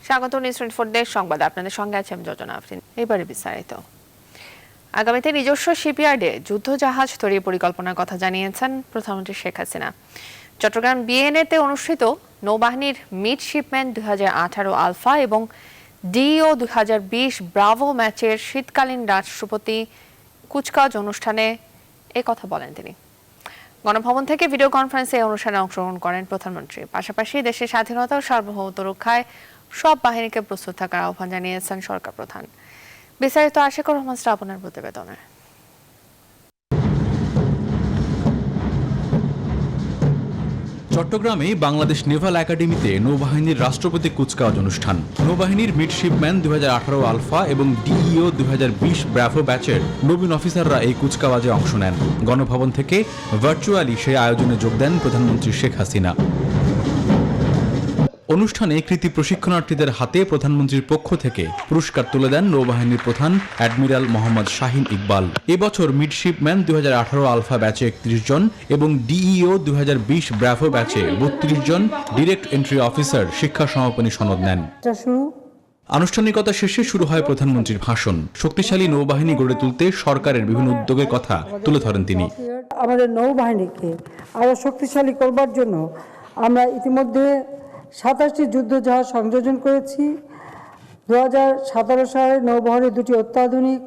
স্বাগত নিউজ 24 দেশ সংবাদ। আপনাদের সঙ্গে আছে আমি যোজনা আফরিন। এবারে বিস্তারিত। আগামীতে নিজস্ব শিপইয়ার্ডে যুদ্ধজাহাজ তৈরির পরিকল্পনার কথা জানিয়েছেন প্রধানমন্ত্রী শেখ হাসিনা। চট্টগ্রাম বিএনএতে অনুষ্ঠিত নৌবাহিনীর মিডশিপম্যান 2018 আলফা এবং ডিইও 2020 ব্রাভো ম্যাচের শীতকালীন রাষ্ট্রপতি কুচকাওয়াজ অনুষ্ঠানে কথা বলেন তিনি। গণভবন থেকে ভিডিও কনফারেন্সে এই অনুষ্ঠানে অংশগ্রহণ করেন প্রধানমন্ত্রী। পাশাপাশি দেশের স্বাধীনতা ও সার্বভৌমত্ব রক্ষায় সব বাহিনীকে প্রস্তুত থাকার আহ্বান জানিয়েছেন সরকার প্রধান। বিস্তারিত আশিকুর রহমান শ্রাবণের প্রতিবেদনে। চট্টগ্রামে বাংলাদেশ নেভাল একাডেমিতে নৌবাহিনীর রাষ্ট্রপতি কুচকাওয়াজ অনুষ্ঠান। নৌবাহিনীর মিডশিপম্যান 2018 আলফা এবং ডিইও 2020 ব্রাভো ব্যাচের নবীন অফিসাররা এই কুচকাওয়াজে অংশ নেন। গণভবন থেকে ভার্চুয়ালি সেই আয়োজনে যোগ দেন প্রধানমন্ত্রী শেখ হাসিনা। অনুষ্ঠানে কৃতি প্রশিক্ষণার্থীদের হাতে প্রধানমন্ত্রীর পক্ষ থেকে পুরস্কার তুলে দেন নৌবাহিনীর প্রধান অ্যাডমিরাল মোহাম্মদ শাহিন ইকবাল। এবছর মিডশিপম্যান 2018 আলফা ব্যাচে 31 জন এবং ডিইও 2020 ব্রাভো ব্যাচে 32 জন ডিরেক্ট এন্ট্রি অফিসার শিক্ষা সমাপনী সনদ নেন। আনুষ্ঠানিকতা শেষে শুরু হয় প্রধানমন্ত্রীর ভাষণ। শক্তিশালী নৌবাহিনী গড়ে তুলতে সরকারের বিভিন্ন উদ্যোগের কথা তুলে ধরেন তিনি। আমাদের নৌবাহিনীকে আরো শক্তিশালী করবার জন্য আমরা ইতিমধ্যে 27টি যুদ্ধজাহাজ সংযোজন করেছি। 2017 সালে নৌবহরে 2টি অত্যাধুনিক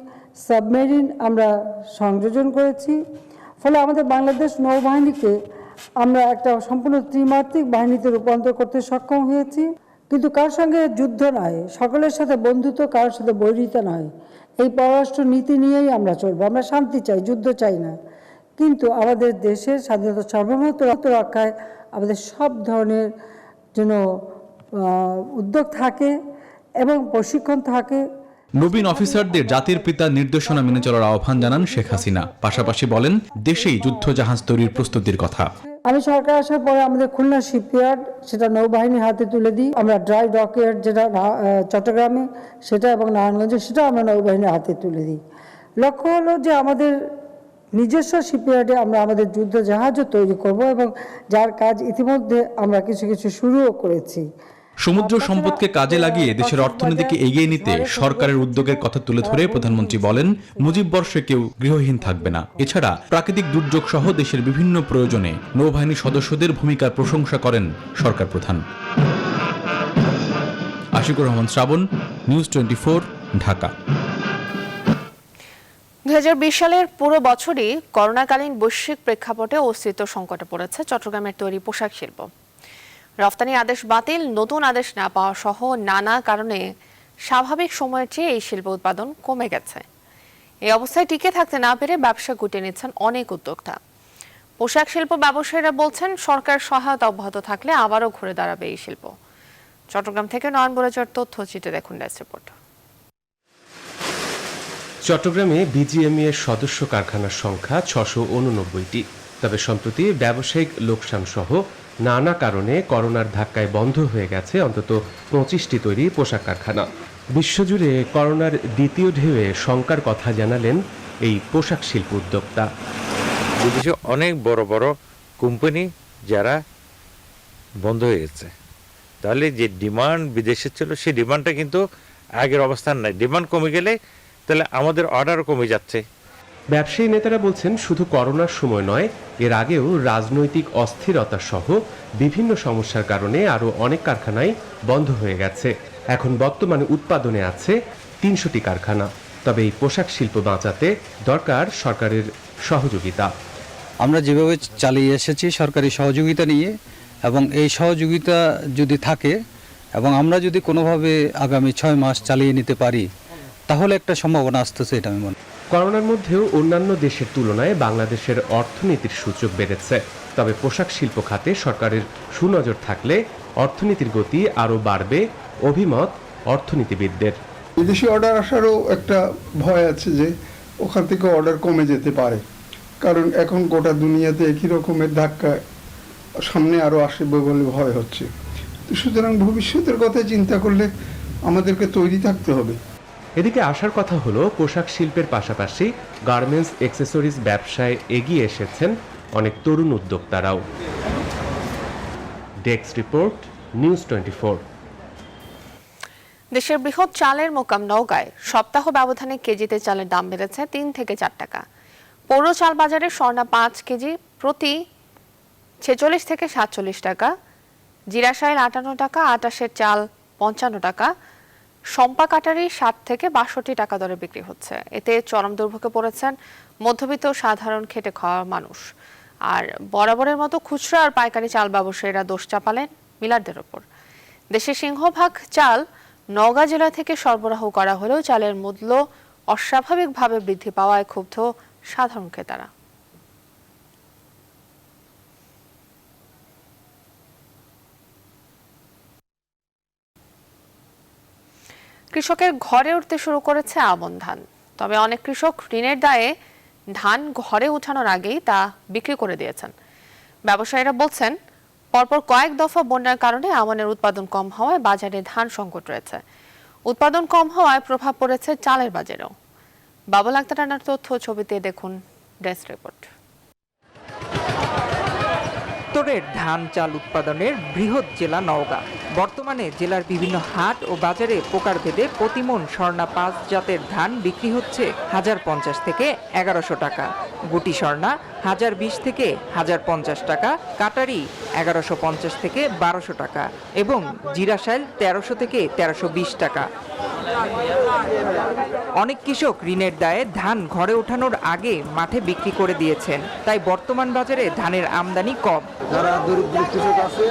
সাবমেরিন আমরা সংযোজন করেছি। ফলে আমাদের বাংলাদেশ নৌবাহিনীকে আমরা একটা সম্পূর্ণ ত্রিমাত্রিক বাহিনীতে রূপান্তর করতে সক্ষম হয়েছি। কিন্তু কার সঙ্গে যুদ্ধ নয়, সকলের সাথে বন্ধুত্ব, কারোর সাথে বৈরিতা নয়। এই পররাষ্ট্র নীতি নিয়েই আমরা চলবো। আমরা শান্তি চাই, যুদ্ধ চাই না। কিন্তু আমাদের দেশের স্বাধীনতা সার্বভৌমত্ব রক্ষায় আমাদের সব ধরনের যেন উদ্যোগ থাকে এবং প্রশিক্ষণ থাকে। নবীন অফিসারদের জাতির পিতার নির্দেশনা মেনে চলার আহ্বান জানান শেখ হাসিনা। পাশাপাশি বলেন দেশেই যুদ্ধজাহাজ তৈরির প্রস্তুতির কথা। আমি সরকার আসার পরে আমাদের খুলনা শিপইয়ার্ড সেটা নৌবাহিনীর হাতে তুলে দিই। আমরা ড্রাই ডকইয়ার্ড যেটা চট্টগ্রামে সেটা এবং নারায়ণগঞ্জে সেটা আমরা নৌবাহিনীর হাতে তুলে দিই। লক্ষ্য হলো যে আমাদের নিজস্ব শিপইয়ার্ডে আমরা আমাদের যুদ্ধজাহাজও তৈরি করব এবং যার কাজ ইতিমধ্যে আমরা কিছু কিছু শুরুও করেছি। সমুদ্র সম্পদকে কাজে লাগিয়ে দেশের অর্থনীতিকে এগিয়ে নিতে সরকারের উদ্যোগের কথা তুলে ধরে প্রধানমন্ত্রী বলেন মুজিব বর্ষে কেউ গৃহহীন থাকবে না। এছাড়া প্রাকৃতিক দুর্যোগ সহ দেশের বিভিন্ন প্রয়োজনে নৌবাহিনী সদস্যদের ভূমিকার প্রশংসা করেন সরকার প্রধান। আশিকুর রহমান শ্রাবণ, নিউজ 24, ঢাকা। 2020 সালের পুরো বছরই করোনাকালীন বৈশ্বিক প্রেক্ষাপটে অস্তিত্ব সংকটে পড়েছে চট্টগ্রামের তৈরি পোশাক শিল্প। রফতানি আদেশ বাতিল, নতুন আদেশ না পাওয়া সহ নানা কারণে স্বাভাবিক সময়ের চেয়ে এই শিল্প উৎপাদন কমে গেছে। এই অবস্থায় টিকে থাকতে না পেরে ব্যবসা গুটিয়ে নিচ্ছেন অনেক উদ্যোক্তা। পোশাক শিল্প ব্যবসায়ীরা বলছেন সরকার সহায়তা অব্যাহত থাকলে আবারও ঘুরে দাঁড়াবে এই শিল্প। চট্টগ্রাম থেকে নয়ন বরাজর তথ্যচিত্রে দেখুন ডেস্ক রিপোর্ট। চট্টগ্রামে বিজিএমইএ এর সদস্য কারখানার সংখ্যা 689টি। তবে সম্প্রতি ব্যবসায়িক লোকসান সহ নানা কারণে করোনার ধাক্কায় বন্ধ হয়ে গেছে অন্তত 25টি তৈরি পোশাক কারখানা। বিশ্বজুড়ে করোনার দ্বিতীয় ঢেউয়ে শঙ্কার কথা জানালেন এই পোশাক শিল্প উদ্যোক্তা। বিদেশে অনেক বড় বড় কোম্পানি যারা বন্ধ হয়ে গেছে, তাহলে যে ডিমান্ড বিদেশে ছিল সেই ডিমান্ডটা কিন্তু আগের অবস্থান নাই। ডিমান্ড কমে গেলে তাহলে আমাদের অর্ডারও কমে যাচ্ছে। ব্যবসায়ী নেতারা বলছেন শুধু করোনার সময় নয়, এর আগেও রাজনৈতিক অস্থিরতা সহ বিভিন্ন সমস্যার কারণে আরও অনেক কারখানাই বন্ধ হয়ে গেছে। এখন বর্তমানে উৎপাদনে আছে 300টি কারখানা। তবে এই পোশাক শিল্প বাঁচাতে দরকার সরকারের সহযোগিতা। আমরা যেভাবে চালিয়ে এসেছি সরকারি সহযোগিতা নিয়ে, এবং এই সহযোগিতা যদি থাকে এবং আমরা যদি কোনোভাবে আগামী 6 মাস চালিয়ে নিতে পারি তাহলে একটা সম্ভাবনা আসতেছে, এটা আমি মনে করি। করোনার মধ্যেও অন্যান্য দেশের তুলনায় বাংলাদেশের অর্থনীতির সূচক বেড়েছে। তবে পোশাক শিল্প খাতে সরকারের সুনজর থাকলে অর্থনীতির গতি আরও বাড়বে, অভিমত অর্থনীতিবিদদের। বিদেশি অর্ডার আসারও একটা ভয় আছে যে ওখান থেকে অর্ডার কমে যেতে পারে, কারণ এখন গোটা দুনিয়াতে একই রকমের ধাক্কা সামনে আরও আসবে বলে ভয় হচ্ছে। তো সুতরাং ভবিষ্যতের কথা চিন্তা করলে আমাদেরকে তৈরি থাকতে হবে। এদিকে আসার কথা হলো পোশাক শিল্পের পাশাপাশি গার্মেন্টস অ্যাক্সেসরিজ ব্যবসায় এগিয়ে এসেছেন অনেক তরুণ উদ্যোক্তারাও। Desk report, news 24। দেশের বৃহৎ চালের মোকাম নওগাঁয় সপ্তাহ ব্যবধানে কেজিতে চালের দাম বেড়েছে 3 থেকে 4 টাকা। পৌর চাল বাজারে স্বর্ণা 5 কেজি প্রতি 46 থেকে 47 টাকা, জিরাশাইল 58 টাকা, আটাশের চাল 55 টাকা, সম্পা কাটারি 60 থেকে 62 টাকা দরে বিক্রি হচ্ছে। এতে চরম দুর্ভোগে পড়েছেন মধ্যবিত্ত সাধারণ খেটে খাওয়া মানুষ। আর বরাবরের মতো খুচরা আর পাইকারি চাল ব্যবসায়ীরা দোষ চাপালেন মিলারদের ওপর। দেশের সিংহভাগ চাল নওগাঁ জেলা থেকে সরবরাহ করা হলেও চালের মূল্য অস্বাভাবিকভাবে বৃদ্ধি পাওয়ায় ক্ষুব্ধ সাধারণ ক্রেতারা। কৃষকের ঘরে উঠতে শুরু করেছে আমন ধান। তবে অনেক কৃষক ঋণের দায়ে ধান ঘরে উঠানোর আগেই তা বিক্রি করে দিয়েছেন। ব্যবসায়ীরা বলছেন, পরপর কয়েক দফা বন্যার কারণে আমনের উৎপাদন কম হওয়ায় বাজারে ধান সংকট রয়েছে। উৎপাদন কম হওয়ায় প্রভাব পড়েছে চালের বাজারেও। বাবুল আক্তার রানার তথ্য ছবিতে দেখুন ডেস্ক রিপোর্ট। উত্তরের ধান চাল উৎপাদনের বৃহৎ জেলা নওগাঁ। বর্তমানে জেলার বিভিন্ন হাট ও বাজারে প্রকারভেদে প্রতিমন স্বর্ণা 5 জাতের ধান বিক্রি হচ্ছে 1050 থেকে 1100 টাকা, গুটি স্বর্ণা 1020 থেকে 1050 টাকা, কাটারি 1150 থেকে 1200 টাকা এবং জিরাশাইল 1300 থেকে 1320 টাকা। অনেক কৃষক ঋণের দায়ে ধান ঘরে ওঠানোর আগে মাঠে বিক্রি করে দিয়েছেন, তাই বর্তমান বাজারে ধানের আমদানি কম। যারা দরিদ্র কৃষক আছে,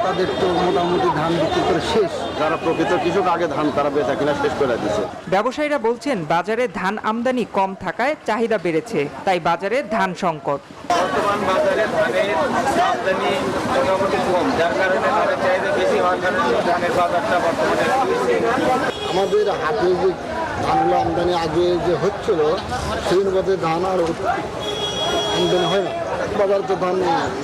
তাদের তো মোটামুটি ধান বিক্রি করে শেষ। যারা প্রকৃত কৃষক আগে ধান তারা বেচা কিনা শেষ করে দিচ্ছে। ব্যবসায়ীরা বলছেন, বাজারে ধান আমদানি কম থাকায় চাহিদা বেড়েছে, তাই বাজারে ধান সংকট। বর্তমান বাজারে ধানের আমদানি মোটামুটি কম, যার কারণে ধানের চাহিদা বেশি হওয়ার কারণে ধানের বাজারটা বর্তমানে আমাদের হাতে যে ধানগুলো আমদানি আগে যে হচ্ছিল সেই অনুপাতে ধান আর আমদানি হয় না, বাজারে তো ধান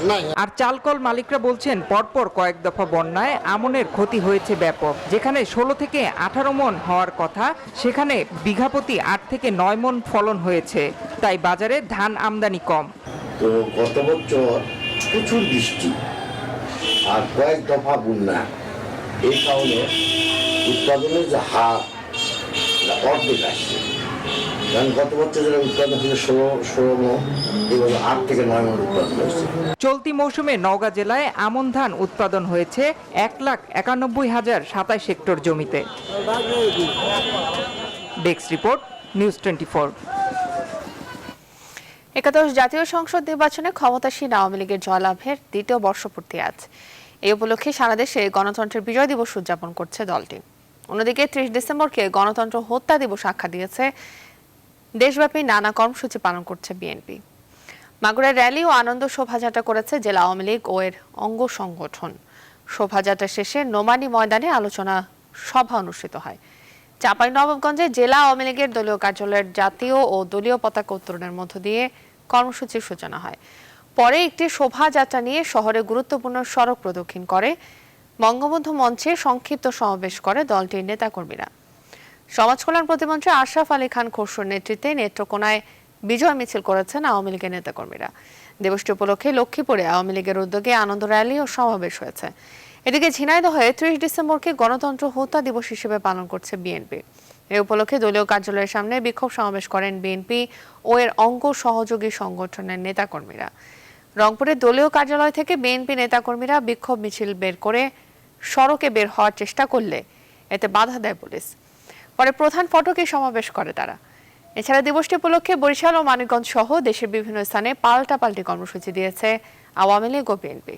নাই। আর চালকল মালিকরা বলছেন, পরপর কয়েক দফা বন্যায় আমনের ক্ষতি হয়েছে ব্যাপক। যেখানে 16 থেকে 18 মন হওয়ার কথা, সেখানে বিঘাপতি 8 থেকে 9 মন ফলন হয়েছে, তাই বাজারে ধান আমদানি কম। তো গত বছর প্রচুর বৃষ্টি আর কয়েক দফা বন্যা, এই কারণে উৎপাদনের যে হার অর্ধেক আসছে। কারণ গত বছর যেটা উৎপাদন হয়েছে 16 মন, এবার 8 থেকে 9 মন উৎপাদন হয়েছে। চলতি মৌসুমে নওগাঁ জেলায় আমন ধান উৎপাদন হয়েছে 1,91,027 হেক্টর জমিতে। Desk report, news 24। একাদশ জাতীয় সংসদ নির্বাচনে ক্ষমতাসীন আওয়ামী লীগের জয়লাভের দ্বিতীয় বর্ষপূর্তি আজ। এই উপলক্ষে সারা দেশে গণতন্ত্রের বিজয় দিবস উদযাপন করছে দলটি। অন্যদিকে 30 ডিসেম্বরকে গণতন্ত্র হত্যা দিবস আখ্যা দিয়েছে। দেশব্যাপী নানা কর্মসূচি পালন করছে বিএনপি। মাগুরায় র্যালি ও আনন্দ শোভাযাত্রা করেছে জেলা আওয়ামী লীগ ও এর অঙ্গ সংগঠন। শোভাযাত্রা শেষে নোমানী ময়দানে আলোচনা সভা অনুষ্ঠিত হয়। চাঁপাইনবাবগঞ্জে জেলা আওয়ামী লীগের দলীয় কার্যালয়ের জাতীয় ও দলীয় পতাকা উত্তোলনের মধ্য দিয়ে কর্মসূচির সূচনা হয়। পরে একটি শোভাযাত্রা নিয়ে শহরে গুরুত্বপূর্ণ সড়ক প্রদক্ষিণ করে বঙ্গবন্ধু মঞ্চে সংক্ষিপ্ত সমাবেশ করে দলটির নেতাকর্মীরা। সমাজ কল্যাণ প্রতিমন্ত্রী আশরাফ আলী খান খসরুর নেতৃত্বে নেত্রকোনায় বিজয় মিছিল করেছেন আওয়ামী লীগের নেতাকর্মীরা। দিবসটি উপলক্ষে লক্ষ্মীপুরে আওয়ামী লীগের উদ্যোগে আনন্দ র্যালি ও সমাবেশ হয়েছে। এদিকে ঝিনাইদহে 30 ডিসেম্বরকে গণতন্ত্র হত্যা দিবস হিসেবে পালন করছে বিএনপি। এই উপলক্ষে দলীয় কার্যালয়ের সামনে বিক্ষোভ সমাবেশ করেন বিএনপি ও এর অঙ্গ সহযোগী সংগঠনের নেতাকর্মীরা। রংপুরের দলীয় কার্যালয় থেকে বিএনপি নেতাকর্মীরা বিক্ষোভ মিছিল বের করে সড়কে বের হওয়ার চেষ্টা করলে এতে বাধা দেয় পুলিশ। পরে প্রধান ফটকে সমাবেশ করে তারা। এছাড়া দিবসটি উপলক্ষে বরিশাল ও মানিকগঞ্জ সহ দেশের বিভিন্ন স্থানে পাল্টাপাল্টি কর্মসূচি দিয়েছে আওয়ামী লীগ ও বিএনপি।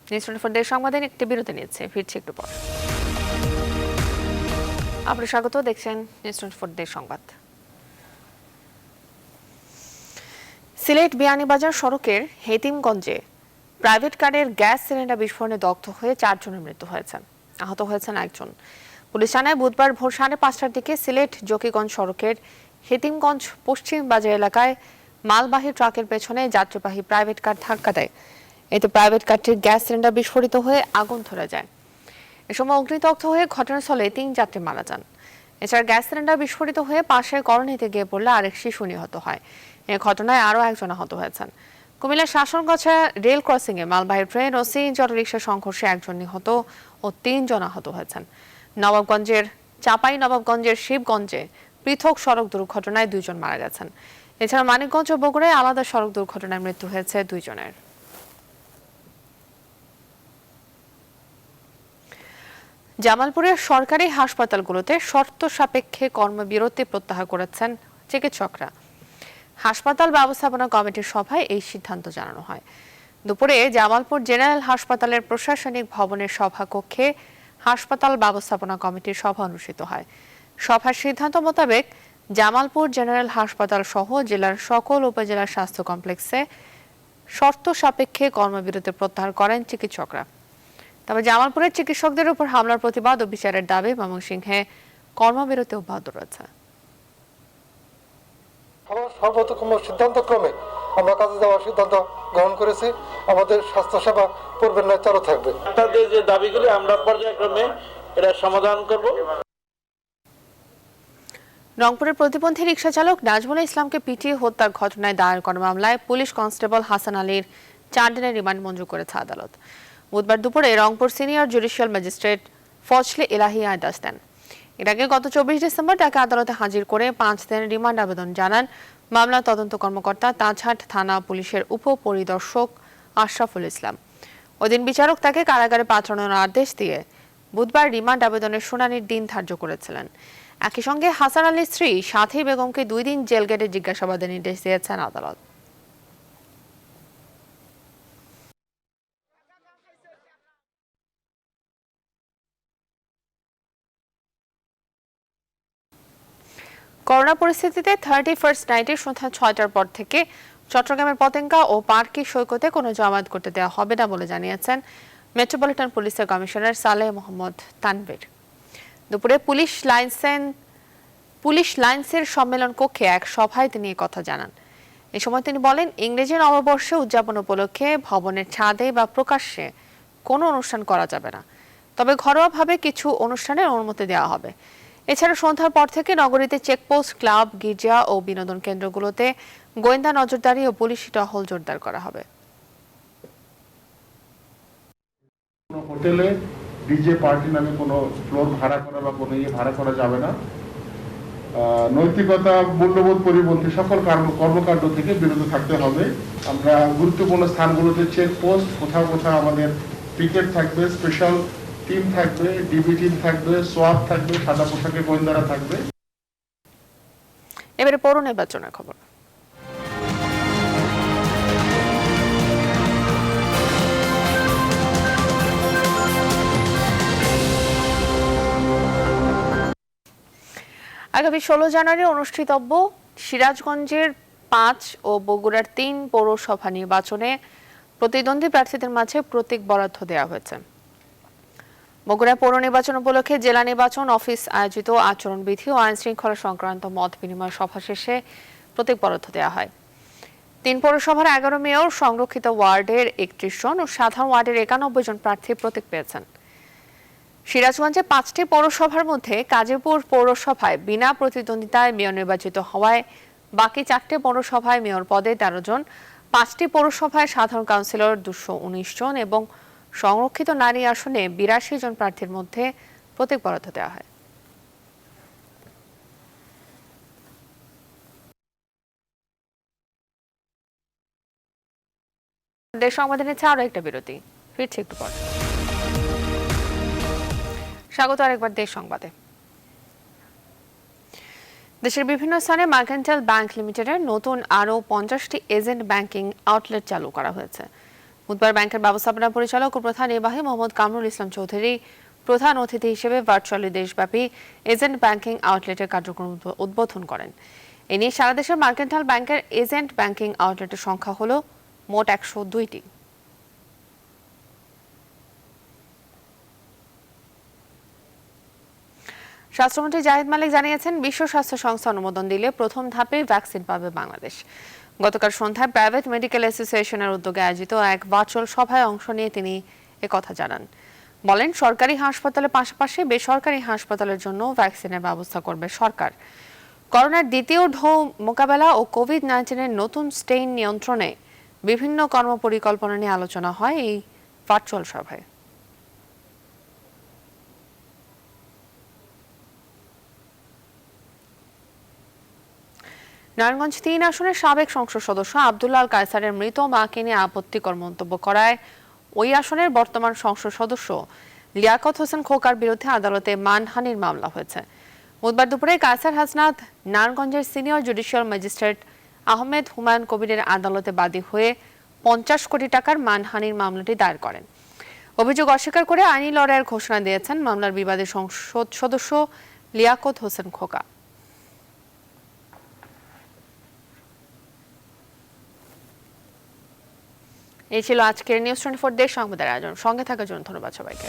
নিউজ 24 সংবাদে একটি বিরতি নিচ্ছে, ফিরছি একটু পর। আপনারা স্বাগত, দেখছেন নিউজ 24 সংবাদ। সিলেট বিয়ানীবাজার সড়কের হেতিমগঞ্জে প্রাইভেট কারের গ্যাস সিলিন্ডার বিস্ফোরণে দগ্ধ হয়ে 4 জনের মৃত্যু হয়েছে, আহত হয়েছেন 1 জন। পুলিশ জানায়, বুধবার ভোর 5:30টার দিকে সিলেট জকিগঞ্জ সড়কের হেতিমগঞ্জ পশ্চিম বাজার এলাকায় মালবাহী ট্রাকের পেছনে যাত্রীবাহী প্রাইভেট কার ধাক্কা দেয়। এতে প্রাইভেট কারটির গ্যাস সিলিন্ডার বিস্ফোরিত হয়ে আগুন ধরে যায়। এ সময় অগ্নিদগ্ধ হয়ে ঘটনাস্থলে 3 যাত্রী মারা যান। এছাড়া গ্যাস সিলিন্ডার বিস্ফোরিত হয়ে পাশের কলোনিতে গিয়ে পড়লে আরেক শিশু নিহত হয়। এ ঘটনায় আরও একজন আহত হয়েছেন। কুমিল্লার শাসনগাছা রেল ক্রসিং এ মালবাহী ট্রেন ও সিএনজি অটোরিকশার সংঘর্ষে একজন নিহত ও 3 জন আহত হয়েছেন। নবাবগঞ্জের শিবগঞ্জে পৃথক সড়ক দুর্ঘটনায় 2 জন মারা গেছেন। এছাড়া মানিকগঞ্জ ও বগুড়ায় আলাদা সড়ক দুর্ঘটনায় মৃত্যু হয়েছে 2 জনের। জামালপুরের সরকারি হাসপাতালগুলোতে শর্ত সাপেক্ষে কর্মবিরতি প্রত্যাহার করেছেন চিকিৎসকরা। হাসপাতাল ব্যবস্থাপনা কমিটির সভায় এই সিদ্ধান্ত জানানো হয়। দুপুরে জামালপুর জেনারেল হাসপাতালের প্রশাসনিক ভবনের সভাকক্ষে হাসপাতাল ব্যবস্থাপনা কমিটির সভা অনুষ্ঠিত হয়। সভার সিদ্ধান্ত মোতাবেক জামালপুর জেনারেল হাসপাতাল সহ জেলার সকল উপজেলা স্বাস্থ্য কমপ্লেক্সে শর্ত সাপেক্ষে কর্মবিরতি প্রত্যাহার করেন চিকিৎসকরা। তবে জামালপুরের চিকিৎসকদের উপর হামলার প্রতিবাদ ও বিচারের দাবি ময়মনসিংহে কর্মবিরতি অব্যাহত রয়েছে। সর্বোত্তম সিদ্ধান্তক্রমে আমরা কাজে যাওয়ার সিদ্ধান্ত গ্রহণ করেছি। আমাদের স্বাস্থ্যসেবা পূর্বের ন্যায় চালু থাকবে। তাদের যে দাবিগুলি আমরা পর্যায়ক্রমে এটা সমাধান করব। রংপুরের প্রতিবন্ধী রিকশা চালক নাজমুল ইসলামকে পিটিয়ে হত্যার ঘটনায় দায়ের করা মামলায় পুলিশ কনস্টেবল হাসান আলীর 4 দিনের রিমান্ড মঞ্জুর করেছে আদালত। বুধবার দুপুরে Rangpur senior judicial magistrate Fazle ইলাহি আদেশ দেন। এর আগে গত 24 ডিসেম্বর তাকে আদালতে হাজির করে 5 দিনের রিমান্ড আবেদন জানান মামলার তদন্ত কর্মকর্তা তাজহাট থানা পুলিশের উপপরিদর্শক আশরাফুল ইসলাম। ওইদিন বিচারক তাকে কারাগারে পাঠানোর আদেশ দিয়ে বুধবার রিমান্ড আবেদনের শুনানির দিন ধার্য করেছিলেন। একই সঙ্গে হাসান আলীর স্ত্রী সাথী বেগমকে 2 দিন জেল গেটে জিজ্ঞাসাবাদের নির্দেশ দিয়েছেন আদালত। করোনা পরিস্থিতিতে 31st নাইটে সন্ধ্যা 6টার পর থেকে চট্টগ্রামের পতেঙ্গা ও পার্কি সৈকতে কোনো জমায়েত করতে দেওয়া হবে না বলে জানিয়েছেন মেট্রোপলিটন পুলিশের কমিশনার সালেহ মোহাম্মদ তানভীর। দুপুরে পুলিশ লাইন্সের সম্মেলন কক্ষে এক সভায় তিনি কথা জানান। এ সময় তিনি বলেন, ইংরেজি নববর্ষ উদযাপন উপলক্ষে ভবনের ছাদে বা প্রকাশ্যে কোনো অনুষ্ঠান করা যাবে না, তবে ঘরোয়াভাবে কিছু অনুষ্ঠানের অনুমতি দেওয়া হবে। এছাড়া সন্ধ্যার পর থেকে নগরীতে চেকপোস্ট, ক্লাব, গির্জা ও বিনোদন কেন্দ্রগুলোতে গোয়েন্দা নজরদারি ও পুলিশি টহল জোরদার করা হবে। হোটেলে ডিজে পার্টি নামে কোনো ফ্লোর ভাড়া করা বা কোনো ভাড়া করা যাবে না। নৈতিকতা, মূল্যবোধ পরিপন্থী সকল কর্মকাণ্ড থেকে বিরত থাকতে হবে। আমরা গুরুত্বপূর্ণ স্থানগুলোতে চেকপোস্ট, কোথাও কোথাও আমাদের পিকেট থাকবে, স্পেশাল টিম থাকবে, ডিবি টিম থাকবে, সোয়াব থাকবে, সাদা পোশাকে গোয়েন্দারা থাকবে। এবারে পৌর নির্বাচনের খবর। আগামী 16 জানুয়ারি অনুষ্ঠিতব্য সিরাজগঞ্জের 5 ও বগুড়ার 3 পৌরসভা নির্বাচনে প্রতিদ্বন্দ্বী প্রার্থীদের মাঝে প্রতীক বরাদ্দ দেওয়া হয়েছে। বগুড়া পৌর নির্বাচন উপলক্ষে জেলা নির্বাচন অফিস আয়োজিত আচরণবিধি ও আইন শৃঙ্খলা সংক্রান্ত মত বিনিময় সভা শেষে প্রতীক বরাদ্দ দেওয়া হয়। 3 পৌরসভার 11 মেয়র, সংরক্ষিত ওয়ার্ডের 31 জন ও সাধারণ ওয়ার্ডের 91 জন প্রার্থী প্রতীক পেয়েছেন। সিরাজগঞ্জে 5টি পৌরসভার মধ্যে কাজীপুর পৌরসভায় বিনা প্রতিদ্বন্দ্বিতায় মেয়র নির্বাচিত হওয়ায় বাকি 4টি পৌরসভায় মেয়র পদে 13 জন, 5টি পৌরসভায় সাধারণ কাউন্সিলর 219 জন এবং সংরক্ষিত নারী আসনে 82 জন প্রার্থীর মধ্যে প্রতীক বরাদ্দ দেওয়া হয়। দেশ সংবাদে নিচ্ছে আরো একটা বিরতি, ফিরছি একটু পর। স্বাগত আরেকবার দেশ সংবাদে। দেশের বিভিন্ন স্থানে মার্কেন্টাইল ব্যাংক লিমিটেডের নতুন আরও 50টি এজেন্ট ব্যাংকিং আউটলেট চালু করা হয়েছে। বুধবার ব্যাংকের ব্যবস্থাপনা পরিচালক ও প্রধান নির্বাহী মোহাম্মদ কামরুল ইসলাম চৌধুরী প্রধান অতিথি হিসেবে ভার্চুয়ালি দেশব্যাপী এজেন্ট ব্যাংকিং আউটলেটের কার্যক্রম উদ্বোধন করেন। এ নিয়ে সারা দেশের মার্কেন্টাইল ব্যাংকের এজেন্ট ব্যাংকিং আউটলেটের সংখ্যা হল মোট 102টি। স্বাস্থ্যমন্ত্রী জাহিদ মালিক জানিয়েছেন, বিশ্ব স্বাস্থ্য সংস্থা অনুমোদন দিলে প্রথম ধাপে ভ্যাকসিন পাবে বাংলাদেশ। গতকাল সন্ধ্যায় প্রাইভেট মেডিকেল অ্যাসোসিয়েশনের উদ্যোগে আয়োজিত এক ভার্চুয়াল সভায় অংশ নিয়ে তিনি একথা জানান। বলেন সরকারি হাসপাতালের পাশাপাশি বেসরকারি হাসপাতালের জন্য ভ্যাকসিনের ব্যবস্থা করবে সরকার। করোনার দ্বিতীয় ঢেউ মোকাবেলা ও কোভিড-19 নতুন স্ট্রেইন নিয়ন্ত্রণে বিভিন্ন কর্মপরিকল্পনা নিয়ে আলোচনা হয় এই ভার্চুয়াল সভায়। নারায়ণগঞ্জ 3 আসনের সাবেক সংসদ সদস্য আব্দুল্লাহ আল কায়সারের মৃত মাকে নিয়ে আপত্তিকর মন্তব্য করায় ওই আসনের বর্তমান সংসদ সদস্য লিয়াকত হোসেন খোকার বিরুদ্ধে আদালতে মানহানির মামলা হয়েছে। বুধবার দুপুরে কায়সার হাসনাত নারায়ণগঞ্জের senior judicial magistrate Ahmed Humayun কবিরের আদালতে বাদী হয়ে 50 কোটি টাকার মানহানির মামলাটি দায়ের করেন। অভিযোগ অস্বীকার করে আইনি লড়াইয়ের ঘোষণা দিয়েছেন মামলার বিবাদী সংসদ সদস্য লিয়াকত হোসেন খোকা। এই ছিল আজকের নিউজ 24 দেশ সংবাদের আয়োজন। সঙ্গে থাকার জন্য ধন্যবাদ সবাইকে।